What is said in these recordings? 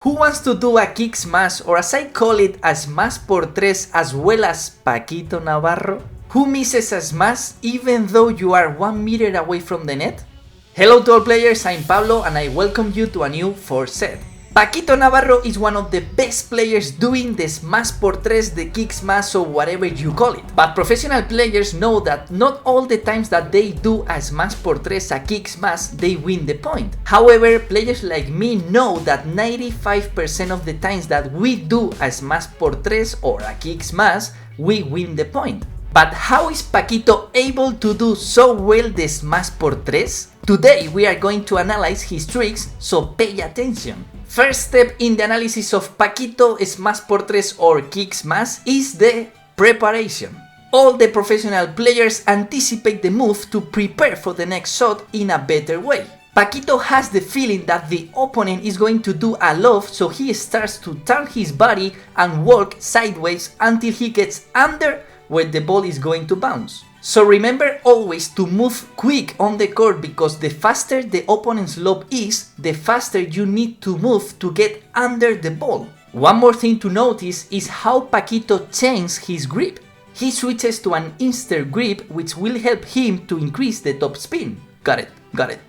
Who wants to do a kick smash, or as I call it, a smash por tres, as well as Paquito Navarro? Who misses a smash even though you are 1 meter away from the net? Hello to all players, I'm Pablo and I welcome you to a new 4Set. Paquito Navarro is one of the best players doing the smash por tres, the kick smash, or whatever you call it. But professional players know that not all the times that they do a smash por tres, a kick smash, they win the point. However, players like me know that 95% of the times that we do a smash por tres or a kick smash, we win the point. But how is Paquito able to do so well the smash por tres? Today we are going to analyze his tricks, so pay attention. First step in the analysis of Paquito smash por tres or kick smash is the preparation. All the professional players anticipate the move to prepare for the next shot in a better way. Paquito has the feeling that the opponent is going to do a lob, so he starts to turn his body and walk sideways until he gets under where the ball is going to bounce. So remember always to move quick on the court, because the faster the opponent's lob is, the faster you need to move to get under the ball. One more thing to notice is how Paquito changes his grip. He switches to an instant grip, which will help him to increase the top spin. Got it.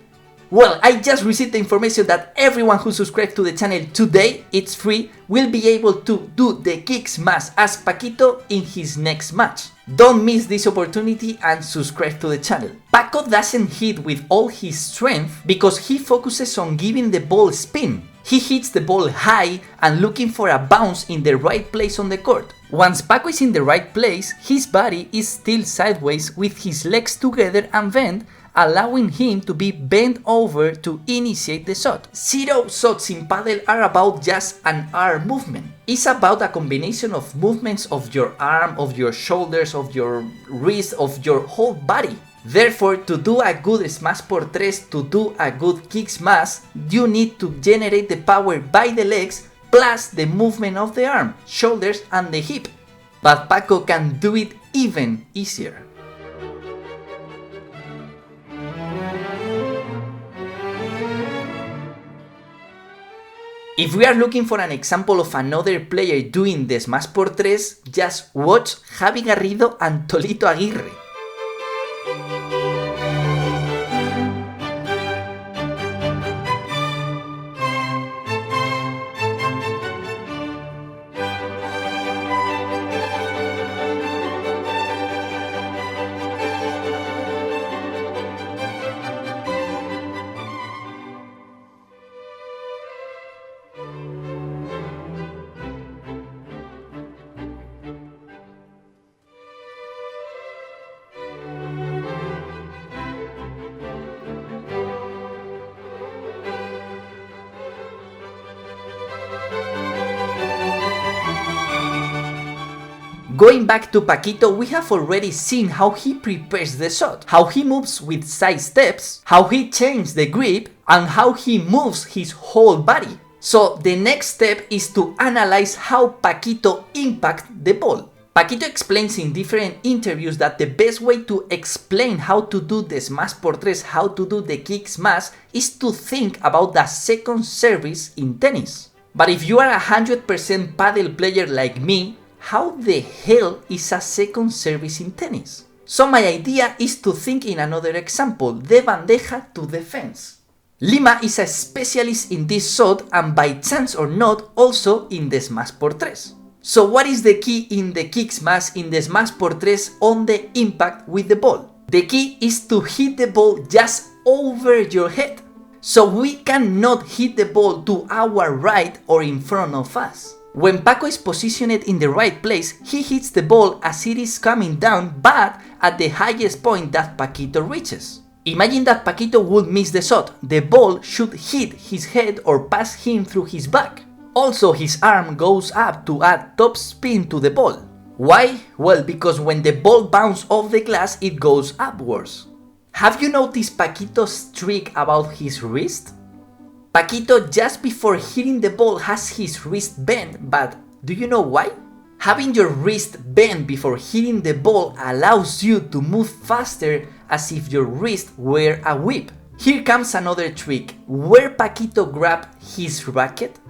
Well, I just received the information that everyone who subscribed to the channel today, it's free, will be able to do the kick smash as Paquito in his next match. Don't miss this opportunity and subscribe to the channel. Paco doesn't hit with all his strength because he focuses on giving the ball spin. He hits the ball high and looking for a bounce in the right place on the court. Once Paco is in the right place, his body is still sideways with his legs together and bent, allowing him to be bent over to initiate the shot. Zero shots in Padel are about just an arm movement. It's about a combination of movements of your arm, of your shoulders, of your wrist, of your whole body. Therefore, to do a good smash por tres, to do a good kick smash, you need to generate the power by the legs plus the movement of the arm, shoulders and the hip. But Paco can do it even easier. If we are looking for an example of another player doing the smash por tres, just watch Javi Garrido and Tolito Aguirre. Going back to Paquito, we have already seen how he prepares the shot, how he moves with side steps, how he changes the grip, and how he moves his whole body. So the next step is to analyze how Paquito impacts the ball. Paquito explains in different interviews that the best way to explain how to do the smash por tres, how to do the kick smash, is to think about the second service in tennis. But if you are a 100% paddle player like me, how the hell is a second service in tennis? So my idea is to think in another example, the bandeja to defense. Lima is a specialist in this shot and by chance or not also in the smash por tres. So what is the key in the kick smash, in the smash por tres, on the impact with the ball? The key is to hit the ball just over your head. So we cannot hit the ball to our right or in front of us. When Paco is positioned in the right place, he hits the ball as it is coming down, but at the highest point that Paquito reaches. Imagine that Paquito would miss the shot. The ball should hit his head or pass him through his back. Also, his arm goes up to add top spin to the ball. Why? Well, because when the ball bounces off the glass, it goes upwards. Have you noticed Paquito's trick about his wrist? Paquito just before hitting the ball has his wrist bent, but do you know why? Having your wrist bent before hitting the ball allows you to move faster as if your wrist were a whip. Here comes another trick. Where Paquito grabbed his racket?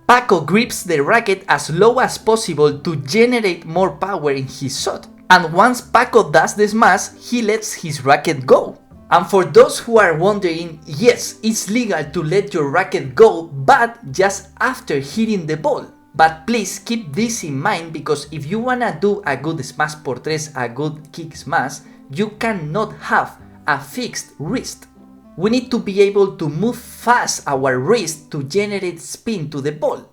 Paco grips the racket as low as possible to generate more power in his shot. And once Paco does the smash, he lets his racket go. And for those who are wondering, yes, it's legal to let your racket go, but just after hitting the ball. But please keep this in mind, because if you wanna do a good smash por tres, a good kick smash, you cannot have a fixed wrist. We need to be able to move fast our wrist to generate spin to the ball.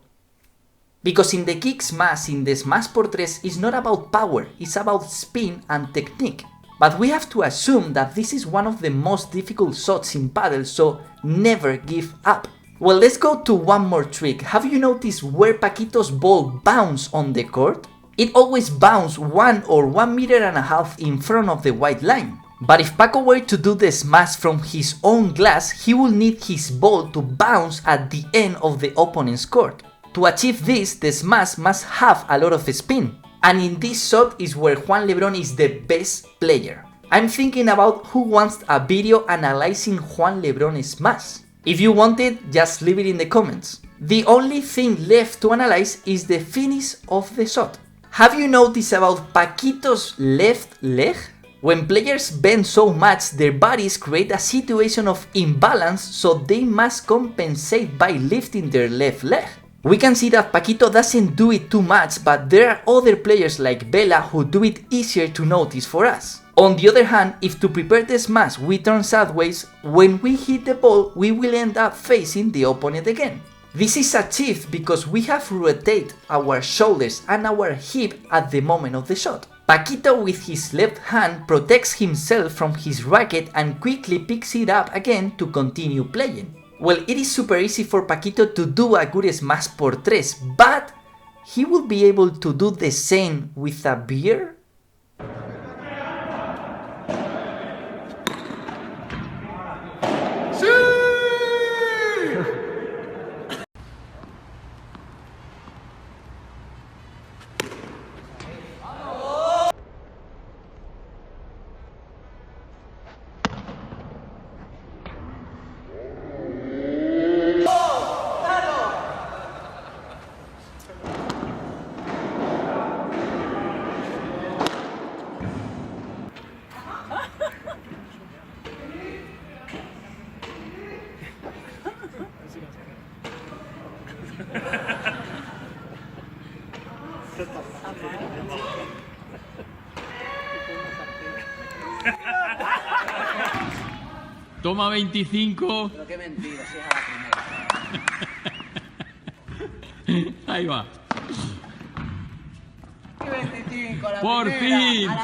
Because in the kick smash, in the smash por tres, it's not about power, it's about spin and technique. But we have to assume that this is one of the most difficult shots in Padel, so never give up. Well, let's go to one more trick. Have you noticed where Paquito's ball bounces on the court? It always bounces 1 or 1.5 meters in front of the white line. But if Paco were to do the smash from his own glass, he will need his ball to bounce at the end of the opponent's court. To achieve this, the smash must have a lot of spin. And in this shot is where Juan Lebron is the best player. I'm thinking about who wants a video analyzing Juan Lebron's smash. If you want it, just leave it in the comments. The only thing left to analyze is the finish of the shot. Have you noticed about Paquito's left leg? When players bend so much, their bodies create a situation of imbalance, so they must compensate by lifting their left leg. We can see that Paquito doesn't do it too much, but there are other players like Vela who do it easier to notice for us. On the other hand, if to prepare the smash we turn sideways, when we hit the ball we will end up facing the opponent again. This is achieved because we have rotated our shoulders and our hip at the moment of the shot. Paquito with his left hand protects himself from his racket and quickly picks it up again to continue playing. Well, it is super easy for Paquito to do a good smash por tres, but he will be able to do the same with a beer? Toma 25. Pero qué mentira, si es a la primera. Ahí va. 25, la Por primera, fin. a la